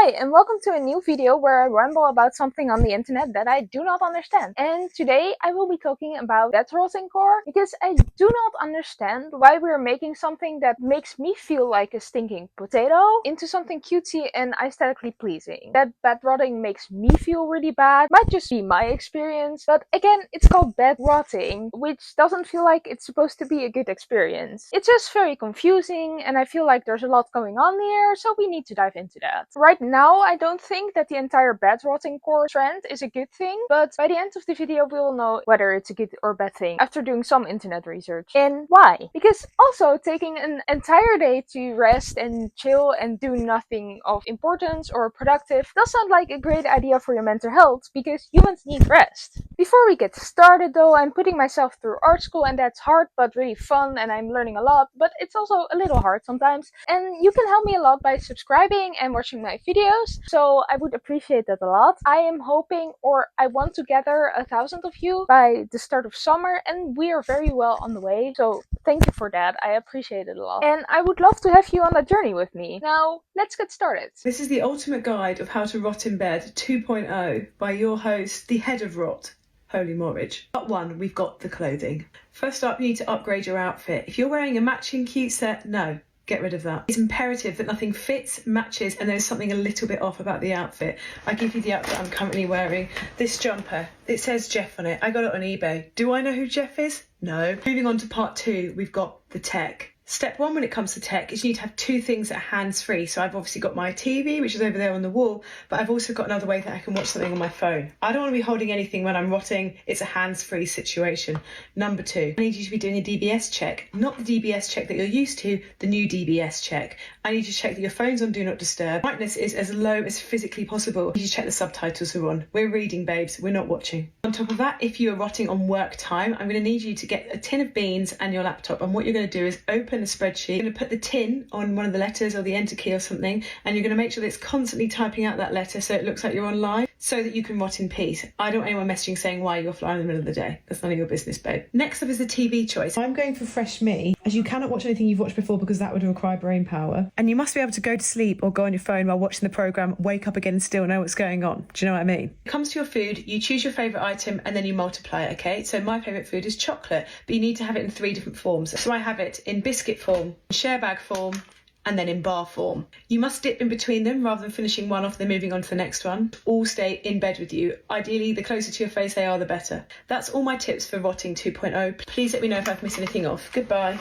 Hi, and welcome to a new video where I ramble about something on the internet that I do not understand. And today I will be talking about bed rotting core because I do not understand why we're making something that makes me feel like a stinking potato into something cutesy and aesthetically pleasing. That bed rotting makes me feel really bad, might just be my experience, but again, it's called bed rotting, which doesn't feel like it's supposed to be a good experience. It's just very confusing and I feel like there's a lot going on here, so we need to dive into that. Right now, I don't think that the entire bed rotting core trend is a good thing, but by the end of the video we will know whether it's a good or bad thing after doing some internet research. And why? Because also taking an entire day to rest and chill and do nothing of importance or productive does sound like a great idea for your mental health because humans need rest. Before we get started though, I'm putting myself through art school and that's hard but really fun and I'm learning a lot, but it's also a little hard sometimes. And you can help me a lot by subscribing and watching my videos, so I would appreciate that a lot. I am hoping, or I want to gather 1,000 of you by the start of summer, and we are very well on the way, so thank you for that. I appreciate it a lot. And I would love to have you on that journey with me. Now, let's get started. This is the ultimate guide of how to rot in bed 2.0 by your host, the head of rot, Holy Morridge. Part 1, we've got the clothing. First up, you need to upgrade your outfit. If you're wearing a matching cute set, no. Get rid of that. It's imperative that nothing fits, matches, and there's something a little bit off about the outfit. I give you the outfit I'm currently wearing. This jumper, it says Jeff on it. I got it on eBay. Do I know who Jeff is? No. Moving on to part 2, we've got the tech. Step 1 when it comes to tech is you need to have two things that are hands-free. So I've obviously got my TV, which is over there on the wall, but I've also got another way that I can watch something on my phone. I don't want to be holding anything when I'm rotting. It's a hands-free situation. Number 2, I need you to be doing a DBS check. Not the DBS check that you're used to, the new DBS check. I need you to check that your phone's on Do Not Disturb. Brightness is as low as physically possible. You need to check the subtitles are on. We're reading, babes. We're not watching. On top of that, if you are rotting on work time, I'm going to need you to get a tin of beans and your laptop. And what you're going to do is open a spreadsheet. You're going to put the tin on one of the letters or the enter key or something, and you're going to make sure that it's constantly typing out that letter so it looks like you're online, so that you can rot in peace. I don't want anyone messaging saying why you're flying in the middle of the day. That's none of your business, babe. Next up is the TV choice. I'm going for Fresh Me, as you cannot watch anything you've watched before because that would require brain power. And you must be able to go to sleep or go on your phone while watching the programme, wake up again and still know what's going on. Do you know what I mean? When it comes to your food, you choose your favourite item and then you multiply it, okay? So my favourite food is chocolate, but you need to have it in 3 different forms. So I have it in biscuit form, share bag form, and then in bar form. You must dip in between them rather than finishing one off and then moving on to the next one. All stay in bed with you. Ideally, the closer to your face they are, the better. That's all my tips for rotting 2.0. Please let me know if I've missed anything off. Goodbye.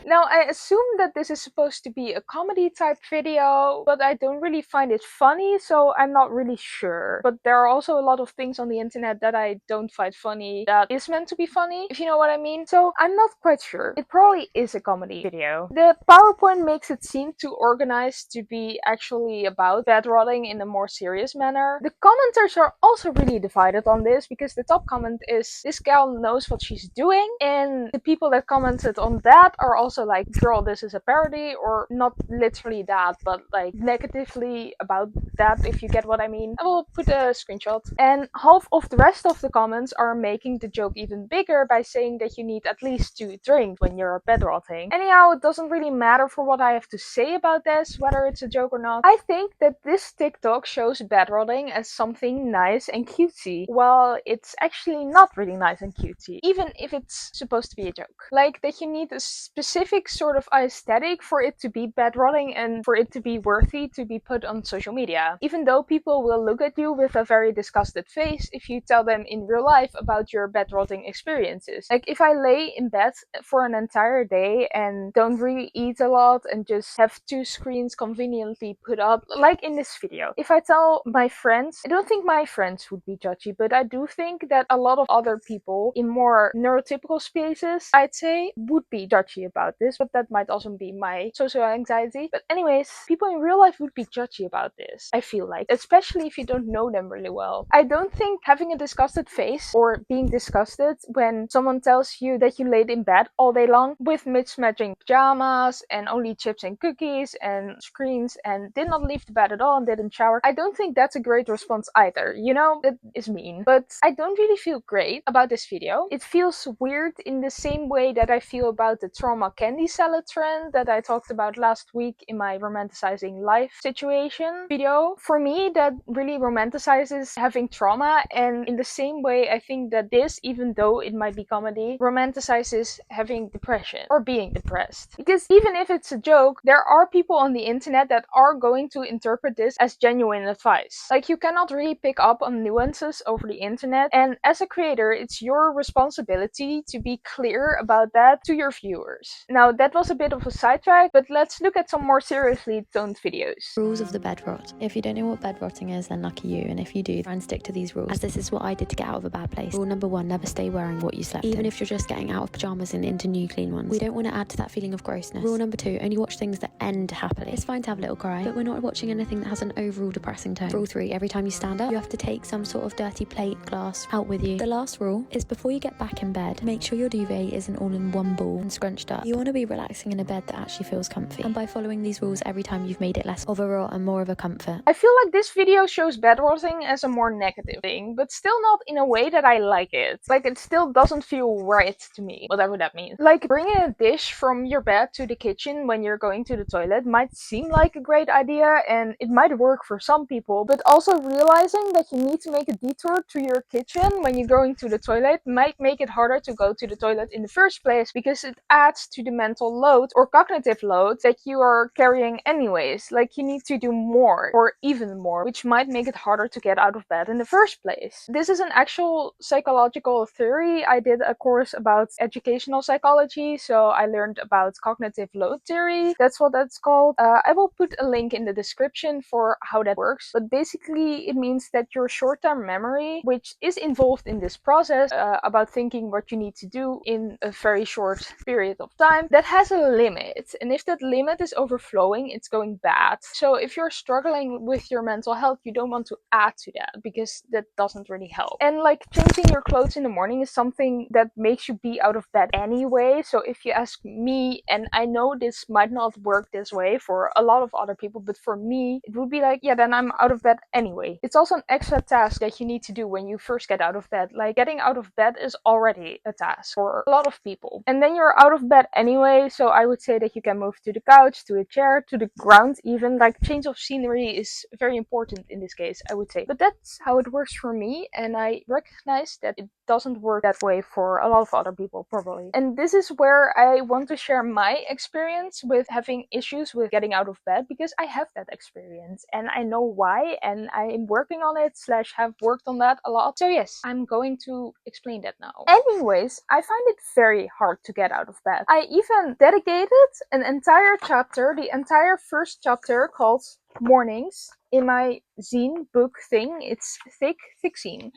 Now, I assume that this is supposed to be a comedy type video, but I don't really find it funny, so I'm not really sure. But there are also a lot of things on the internet that I don't find funny that is meant to be funny, if you know what I mean. So I'm not quite sure. It probably is a comedy video. The PowerPoint makes it seem too organized to be actually about bed rotting in a more serious manner. The commenters are also really divided on this because the top comment is, "This gal knows what she's doing," and the people that commented on that are also like, "Girl, this is a parody," or not literally that, but like negatively about that, if you get what I mean. I will put a screenshot. And half of the rest of the comments are making the joke even bigger by saying that you need at least 2 drinks when you're bed rotting. Anyhow, it doesn't really matter for what I have to say about this, whether it's a joke or not. I think that this TikTok shows bed rotting as something nice and cutesy, while it's actually not really nice and cutesy, even if it's supposed to be a joke. Like that you need a specific sort of aesthetic for it to be bed rotting and for it to be worthy to be put on social media. Even though people will look at you with a very disgusted face if you tell them in real life about your bed rotting experiences. Like if I lay in bed for an entire day and don't really eat a lot and just have 2 screens conveniently put up, like in this video. If I tell my friends, I don't think my friends would be judgy, but I do think that a lot of other people in more neurotypical spaces, I'd say, would be judgy about this, but that might also be my social anxiety. But anyways, people in real life would be judgy about this, I feel like, especially if you don't know them really well. I don't think having a disgusted face or being disgusted when someone tells you that you laid in bed all day long with mismatching pajamas and only chips and cookies and screens and did not leave the bed at all and didn't shower, I don't think that's a great response either. You know, that is mean. But I don't really feel great about this video. It feels weird in the same way that I feel about the trauma candy salad trend that I talked about last week in my romanticizing life situation video. For me, that really romanticizes having trauma, and in the same way, I think that this, even though it might be comedy, romanticizes having depression or being depressed. Because even if it's a joke, there are people on the internet that are going to interpret this as genuine advice. Like, you cannot really pick up on nuances over the internet, and as a creator, it's your responsibility to be clear about that to your viewers. Now, that was a bit of a sidetrack, but let's look at some more seriously toned videos. Rules of the bed rot. If you don't know what bed rotting is, then lucky you, and if you do, try and stick to these rules, as this is what I did to get out of a bad place. Rule number 1, never stay wearing what you slept in. Even if you're just getting out of pyjamas and into new clean ones. We don't want to add to that feeling of grossness. Rule number 2, only watch things that end happily. It's fine to have a little cry, but we're not watching anything that has an overall depressing tone. Rule 3, every time you stand up, you have to take some sort of dirty plate, glass, out with you. The last rule is before you get back in bed, make sure your duvet isn't all in one ball and scrunched up. You want to be relaxing in a bed that actually feels comfy, and by following these rules every time, you've made it less of a rot and more of a comfort. I feel like this video shows bed rotting as a more negative thing, but still not in a way that I like it. Like, it still doesn't feel right to me, whatever that means. Like, bringing a dish from your bed to the kitchen when you're going to the toilet might seem like a great idea, and it might work for some people, but also realizing that you need to make a detour to your kitchen when you're going to the toilet might make it harder to go to the toilet in the first place, because it adds to the mental load or cognitive load that you are carrying anyways. Like, you need to do more or even more, which might make it harder to get out of bed in the first place. This is an actual psychological theory. I did a course about educational psychology, so I learned about cognitive load theory. That's what that's called. I will put a link in the description for how that works, but basically it means that your short-term memory, which is involved in this process about thinking what you need to do in a very short period of time, that has a limit, and if that limit is overflowing, it's going bad. So if you're struggling with your mental health, you don't want to add to that, because that doesn't really help. And like, changing your clothes in the morning is something that makes you be out of bed anyway. So if you ask me, and I know this might not work this way for a lot of other people, but for me, it would be like, yeah, then I'm out of bed anyway. It's also an extra task that you need to do when you first get out of bed. Like, getting out of bed is already a task for a lot of people. And then you're out of bed anyway, so I would say that you can move to the couch, to a chair, to the ground even. Like, change of scenery is very important in this case, I would say. But that's how it works for me, and I recognize that it doesn't work that way for a lot of other people, probably. And this is where I want to share my experience with having issues with getting out of bed, because I have that experience and I know why, and I'm working on it / have worked on that a lot. So yes, I'm going to explain that now. Anyways, I find it very hard to get out of bed. I even dedicated an entire chapter, the entire first chapter, called Mornings, in my zine book thing. It's thick zine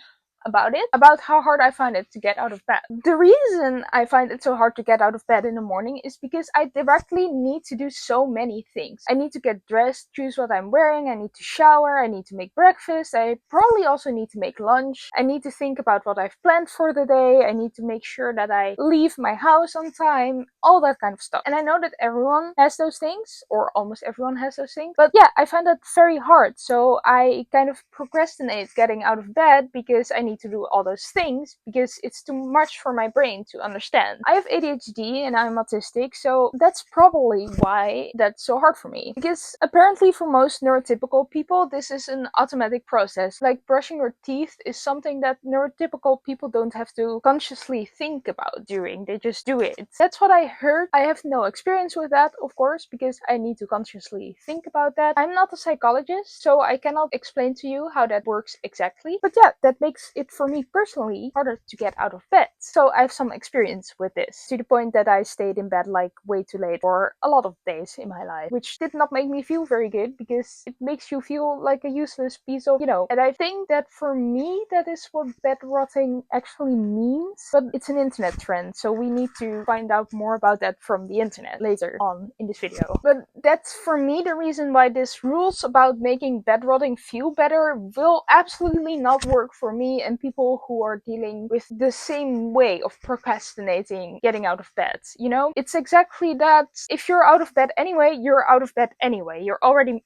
about it, about how hard I find it to get out of bed. The reason I find it so hard to get out of bed in the morning is because I directly need to do so many things. I need to get dressed, choose what I'm wearing, I need to shower, I need to make breakfast, I probably also need to make lunch, I need to think about what I've planned for the day, I need to make sure that I leave my house on time, all that kind of stuff. And I know that everyone has those things, or almost everyone has those things, but yeah, I find that very hard. So I kind of procrastinate getting out of bed because I need to do all those things, because it's too much for my brain to understand. I have ADHD and I'm autistic, so that's probably why that's so hard for me. Because apparently for most neurotypical people, this is an automatic process. Like, brushing your teeth is something that neurotypical people don't have to consciously think about doing. They just do it. That's what I heard. I have no experience with that, of course, because I need to consciously think about that. I'm not a psychologist, so I cannot explain to you how that works exactly. But yeah, that makes it for me personally harder to get out of bed. So I have some experience with this, to the point that I stayed in bed like way too late for a lot of days in my life, which did not make me feel very good, because it makes you feel like a useless piece of, and I think that for me, that is what bed rotting actually means. But it's an internet trend, so we need to find out more about that from the internet later on in this video. But that's for me the reason why this rules about making bed rotting feel better will absolutely not work for me, and people who are dealing with the same way of procrastinating getting out of bed. You know, it's exactly that. If you're out of bed anyway, you're out of bed anyway. You already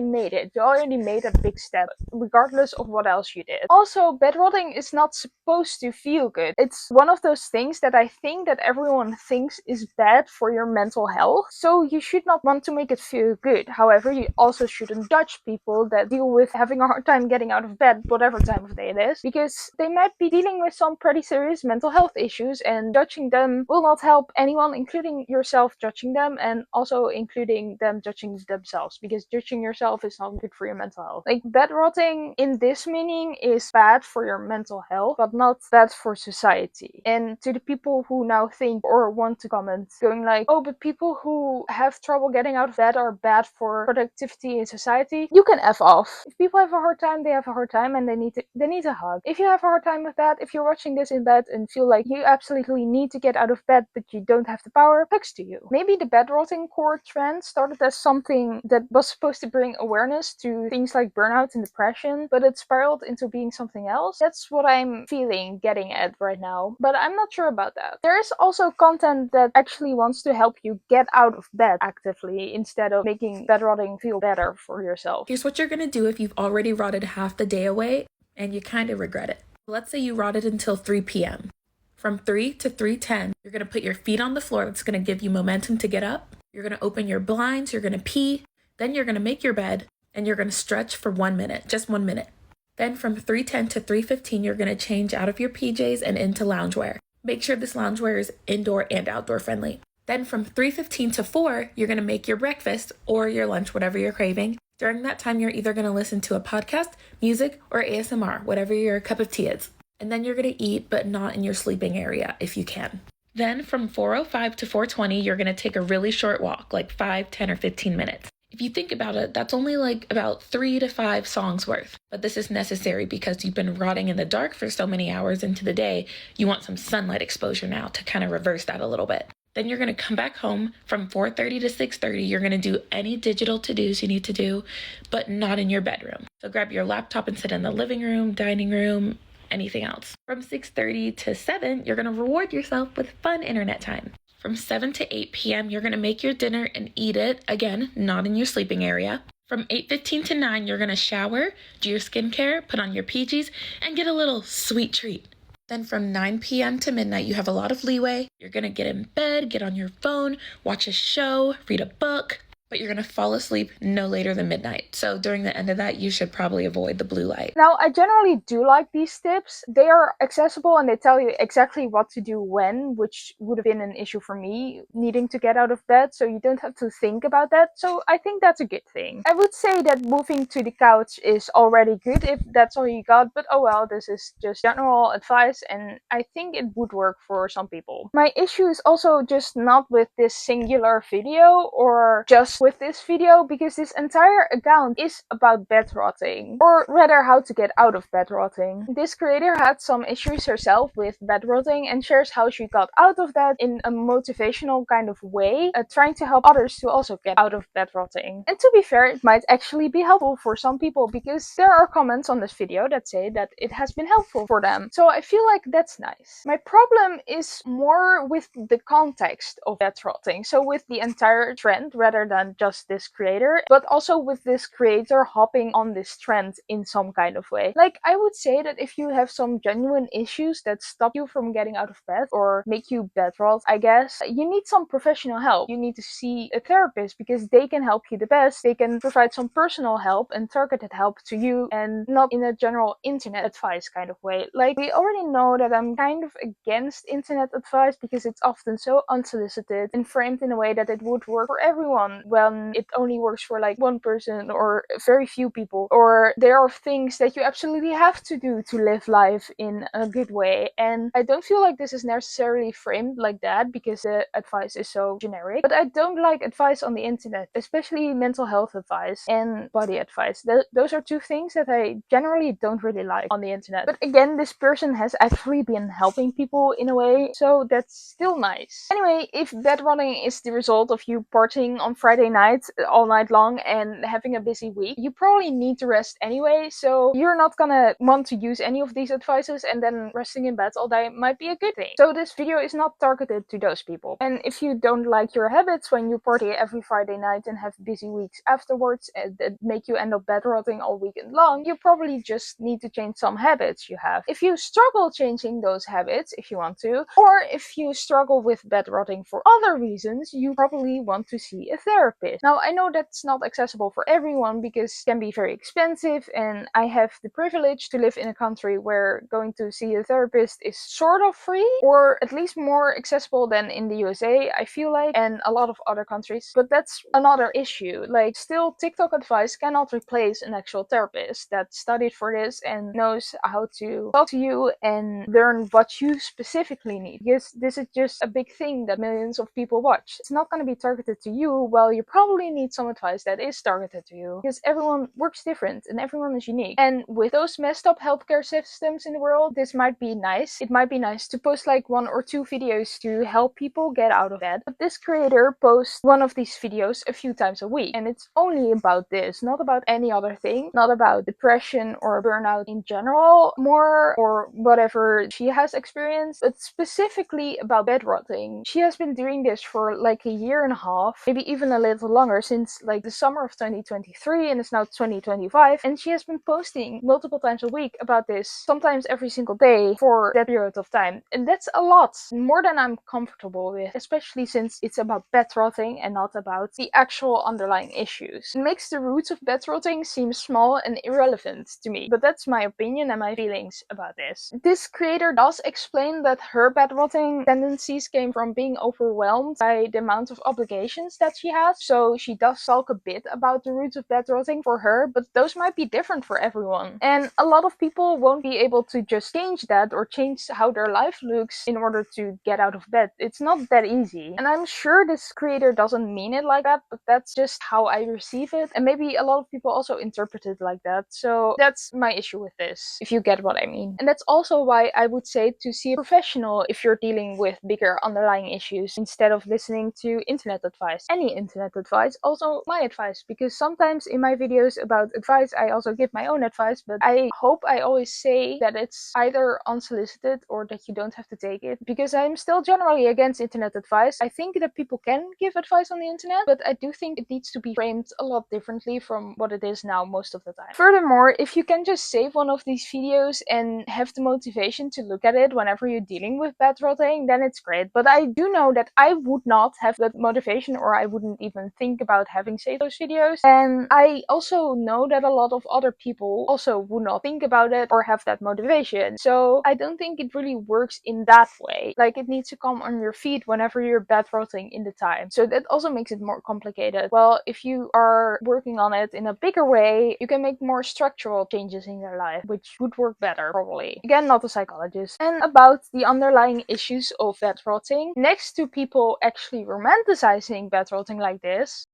made it. You already made a big step, regardless of what else you did. Also, bed rotting is not supposed to feel good. It's one of those things that I think that everyone thinks is bad for your mental health. So you should not want to make it feel good. However, you also shouldn't judge people that deal with having a hard time getting out of bed, whatever time of day it is, because they might be dealing with some pretty serious mental health issues, and judging them will not help anyone, including yourself judging them, and also including them judging themselves, because judging yourself is not good for your mental health. Like, bed rotting in this meaning is bad for your mental health, but not bad for society. And to the people who now think or want to comment, going like, oh, but people who have trouble getting out of bed are bad for productivity in society, you can F off. If people have a hard time, they have a hard time, and they need a hug. If you have a hard time with that, if you're watching this in bed and feel like you absolutely need to get out of bed but you don't have the power, hugs to you. Maybe the bed rotting core trend started as something that was supposed to bring awareness to things like burnout and depression, but it spiraled into being something else. That's what I'm feeling getting at right now, but I'm not sure about that. There is also content that actually wants to help you get out of bed actively instead of making bed rotting feel better for yourself. Here's what you're gonna do if you've already rotted half the day away and you kind of regret it. Let's say you rotted until 3 p.m. From 3 to 3:10, you're gonna put your feet on the floor. That's gonna give you momentum to get up. You're gonna open your blinds, you're gonna pee, then you're gonna make your bed, and you're gonna stretch for 1 minute, just 1 minute. Then from 3:10 to 3:15, you're gonna change out of your PJs and into loungewear. Make sure this loungewear is indoor and outdoor friendly. Then from 3:15 to 4, you're gonna make your breakfast or your lunch, whatever you're craving. During that time, you're either gonna listen to a podcast, music, or ASMR, whatever your cup of tea is. And then you're gonna eat, but not in your sleeping area if you can. Then from 4:05 to 4:20, you're gonna take a really short walk, like 5, 10, or 15 minutes. If you think about it, that's only like about 3 to 5 songs worth. But this is necessary because you've been rotting in the dark for so many hours into the day. You want some sunlight exposure now to kind of reverse that a little bit. Then you're going to come back home from 4:30 to 6:30. You're going to do any digital to-dos you need to do, but not in your bedroom. So grab your laptop and sit in the living room, dining room, anything else. From 6:30 to 7, you're going to reward yourself with fun internet time. From 7 to 8 p.m., you're going to make your dinner and eat it, again, not in your sleeping area. From 8:15 to 9, you're going to shower, do your skincare, put on your PJs, and get a little sweet treat. Then from 9 p.m. to midnight, you have a lot of leeway. You're going to get in bed, get on your phone, watch a show, read a book, but you're going to fall asleep no later than midnight. So during the end of that, you should probably avoid the blue light. Now, I generally do like these tips. They are accessible and they tell you exactly what to do when, which would have been an issue for me, needing to get out of bed, so you don't have to think about that. So I think that's a good thing. I would say that moving to the couch is already good if that's all you got, but oh well, this is just general advice and I think it would work for some people. My issue is also just not with this singular video or just with this video, because this entire account is about bed rotting, or rather how to get out of bed rotting. This creator had some issues herself with bed rotting and shares how she got out of that in a motivational kind of way, trying to help others to also get out of bed rotting. And to be fair, it might actually be helpful for some people, because there are comments on this video that say that it has been helpful for them. So I feel like that's nice. My problem is more with the context of bed rotting, so with the entire trend rather than just this creator, but also with this creator hopping on this trend in some kind of way. Like, I would say that if you have some genuine issues that stop you from getting out of bed or make you bed rot, I guess, you need some professional help. You need to see a therapist because they can help you the best. They can provide some personal help and targeted help to you, and not in a general internet advice kind of way. Like, we already know that I'm kind of against internet advice because it's often so unsolicited and framed in a way that it would work for everyone when it only works for like one person or very few people, or there are things that you absolutely have to do to live life in a good way. And I don't feel like this is necessarily framed like that because the advice is so generic. But I don't like advice on the internet, especially mental health advice and body advice. Those are two things that I generally don't really like on the internet. But again, this person has actually been helping people in a way, so that's still nice. Anyway, if bed rotting is the result of you partying on Friday Friday night all night long and having a busy week, you probably need to rest anyway, so you're not gonna want to use any of these advices, and then resting in bed all day might be a good thing. So this video is not targeted to those people. And if you don't like your habits when you party every Friday night and have busy weeks afterwards that make you end up bed rotting all weekend long, you probably just need to change some habits you have. If you struggle changing those habits, if you want to, or if you struggle with bed rotting for other reasons, you probably want to see a therapist. Now, I know that's not accessible for everyone because it can be very expensive, and I have the privilege to live in a country where going to see a therapist is sort of free, or at least more accessible than in the USA, I feel like, and a lot of other countries. But that's another issue. Like, still, TikTok advice cannot replace an actual therapist that studied for this and knows how to talk to you and learn what you specifically need. Because this is just a big thing that millions of people watch. It's not going to be targeted to you. Well, you probably need some advice that is targeted to you, because everyone works different and everyone is unique. And with those messed up healthcare systems in the world, this might be nice. It might be nice to post like 1 or 2 videos to help people get out of bed. But this creator posts one of these videos a few times a week, and it's only about this, not about any other thing, not about depression or burnout in general more, or whatever she has experienced, but specifically about bed rotting. She has been doing this for like a year and a half, maybe even a little longer, since like the summer of 2023, and it's now 2025, and she has been posting multiple times a week about this, sometimes every single day for that period of time. And that's a lot, more than I'm comfortable with, especially since it's about bed rotting and not about the actual underlying issues. It makes the roots of bed rotting seem small and irrelevant to me, but that's my opinion and my feelings about this. This creator does explain that her bed rotting tendencies came from being overwhelmed by the amount of obligations that she has, so she does talk a bit about the roots of bed rotting for her, but those might be different for everyone. And a lot of people won't be able to just change that or change how their life looks in order to get out of bed. It's not that easy. And I'm sure this creator doesn't mean it like that, but that's just how I receive it. And maybe a lot of people also interpret it like that. So that's my issue with this, if you get what I mean. And that's also why I would say to see a professional if you're dealing with bigger underlying issues, instead of listening to internet advice. Any internet advice, also my advice, because sometimes in my videos about advice I also give my own advice, but I hope I always say that it's either unsolicited or that you don't have to take it, because I'm still generally against internet advice. I think that people can give advice on the internet, but I do think it needs to be framed a lot differently from what it is now most of the time. Furthermore, if you can just save one of these videos and have the motivation to look at it whenever you're dealing with bed rotting, then it's great. But I do know that I would not have that motivation, or I wouldn't even think about having saved those videos. And I also know that a lot of other people also would not think about it or have that motivation. So I don't think it really works in that way. Like, it needs to come on your feet whenever you're bed rotting in the time. So that also makes it more complicated. Well, if you are working on it in a bigger way, you can make more structural changes in your life, which would work better, probably. Again, not a psychologist. And about the underlying issues of bed rotting, next to people actually romanticizing bed rotting like this,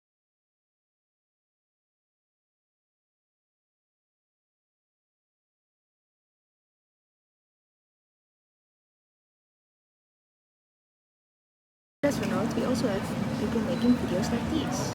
as for now, we also have people making videos like these.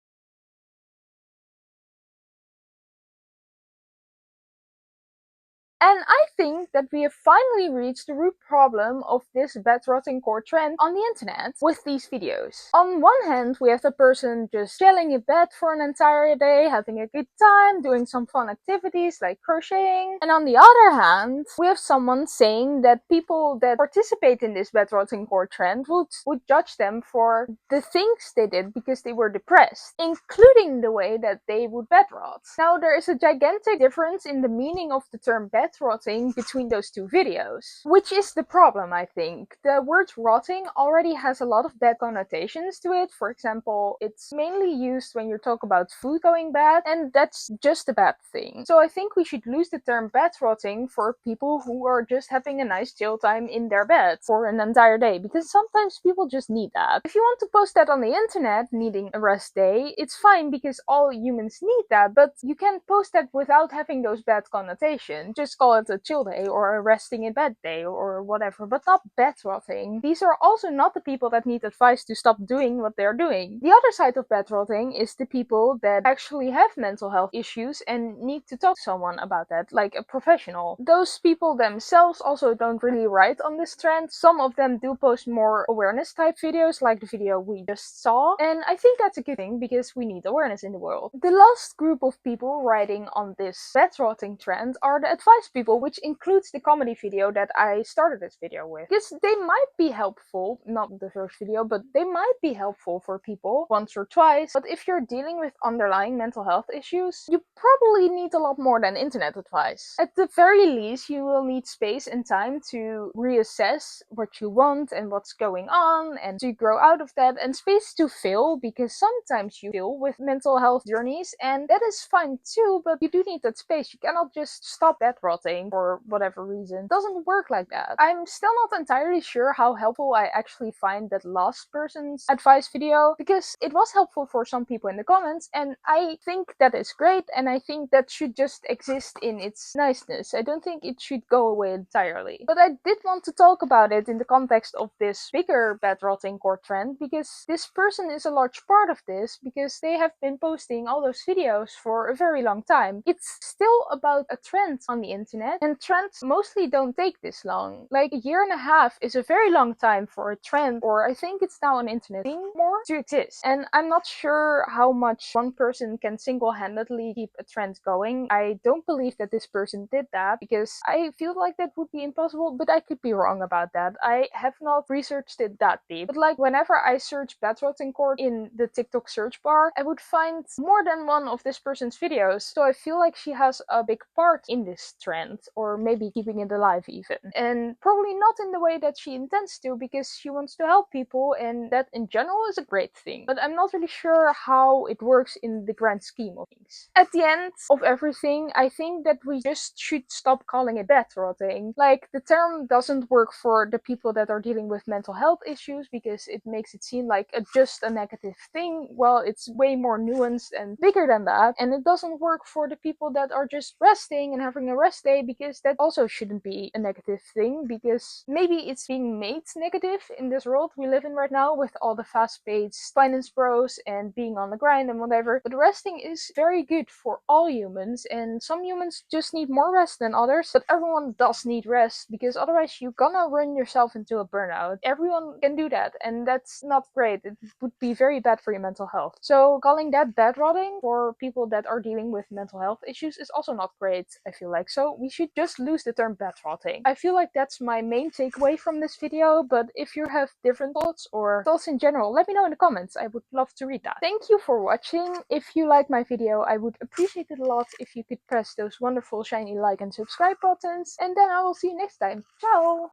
And I think that we have finally reached the root problem of this bed rotting core trend on the internet with these videos. On one hand, we have the person just chilling in bed for an entire day, having a good time, doing some fun activities like crocheting. And on the other hand, we have someone saying that people that participate in this bed rotting core trend would judge them for the things they did because they were depressed, including the way that they would bed rot. Now, there is a gigantic difference in the meaning of the term bed rotting between those two videos, which is the problem, I think. The word rotting already has a lot of bad connotations to it. For example, it's mainly used when you talk about food going bad, and that's just a bad thing. So I think we should lose the term bed rotting for people who are just having a nice chill time in their bed for an entire day, because sometimes people just need that. If you want to post that on the internet, needing a rest day, it's fine because all humans need that, but you can post that without having those bad connotations. Just call call it a chill day or a resting in bed day or whatever, but not bed rotting. These are also not the people that need advice to stop doing what they're doing. The other side of bed rotting is the people that actually have mental health issues and need to talk to someone about that, like a professional. Those people themselves also don't really write on this trend. Some of them do post more awareness type videos, like the video we just saw, and I think that's a good thing because we need awareness in the world. The last group of people writing on this bed rotting trend are the advice people, which includes the comedy video that I started this video with. Because they might be helpful, not the first video, but they might be helpful for people once or twice. But if you're dealing with underlying mental health issues, you probably need a lot more than internet advice. At the very least, you will need space and time to reassess what you want and what's going on and to grow out of that, and space to fail, because sometimes you fail with mental health journeys and that is fine too, but you do need that space. You cannot just stop bed rotting for whatever reason. It doesn't work like that. I'm still not entirely sure how helpful I actually find that last person's advice video, because it was helpful for some people in the comments and I think that is great, and I think that should just exist in its niceness. I don't think it should go away entirely. But I did want to talk about it in the context of this bigger bed rotting core trend, because this person is a large part of this, because they have been posting all those videos for a very long time. It's still about a trend on the internet, and trends mostly don't take this long. Like a year and a half is a very long time for a trend, or I think it's now an internet thing more, to exist. And I'm not sure how much one person can single-handedly keep a trend going. I don't believe that this person did that, because I feel like that would be impossible, but I could be wrong about that. I have not researched it that deep. But like whenever I search bed rotting core in the TikTok search bar, I would find more than one of this person's videos. So I feel like she has a big part in this trend, or maybe keeping it alive even. And probably not in the way that she intends to, because she wants to help people, and that in general is a great thing. But I'm not really sure how it works in the grand scheme of things. At the end of everything, I think that we just should stop calling it bed rotting. Like, the term doesn't work for the people that are dealing with mental health issues, because it makes it seem like just a negative thing. Well, it's way more nuanced and bigger than that. And it doesn't work for the people that are just resting and having a rest day, because that also shouldn't be a negative thing, because maybe it's being made negative in this world we live in right now with all the fast-paced finance bros and being on the grind and whatever. But resting is very good for all humans, and some humans just need more rest than others, but everyone does need rest, because otherwise you're gonna run yourself into a burnout. Everyone can do that, and that's not great. It would be very bad for your mental health. So calling that bed rotting for people that are dealing with mental health issues is also not great, I feel like. So we should just lose the term bed rotting. I feel like that's my main takeaway from this video, but if you have different thoughts or thoughts in general, let me know in the comments. I would love to read that. Thank you for watching. If you like my video, I would appreciate it a lot if you could press those wonderful shiny like and subscribe buttons, and then I will see you next time. Ciao!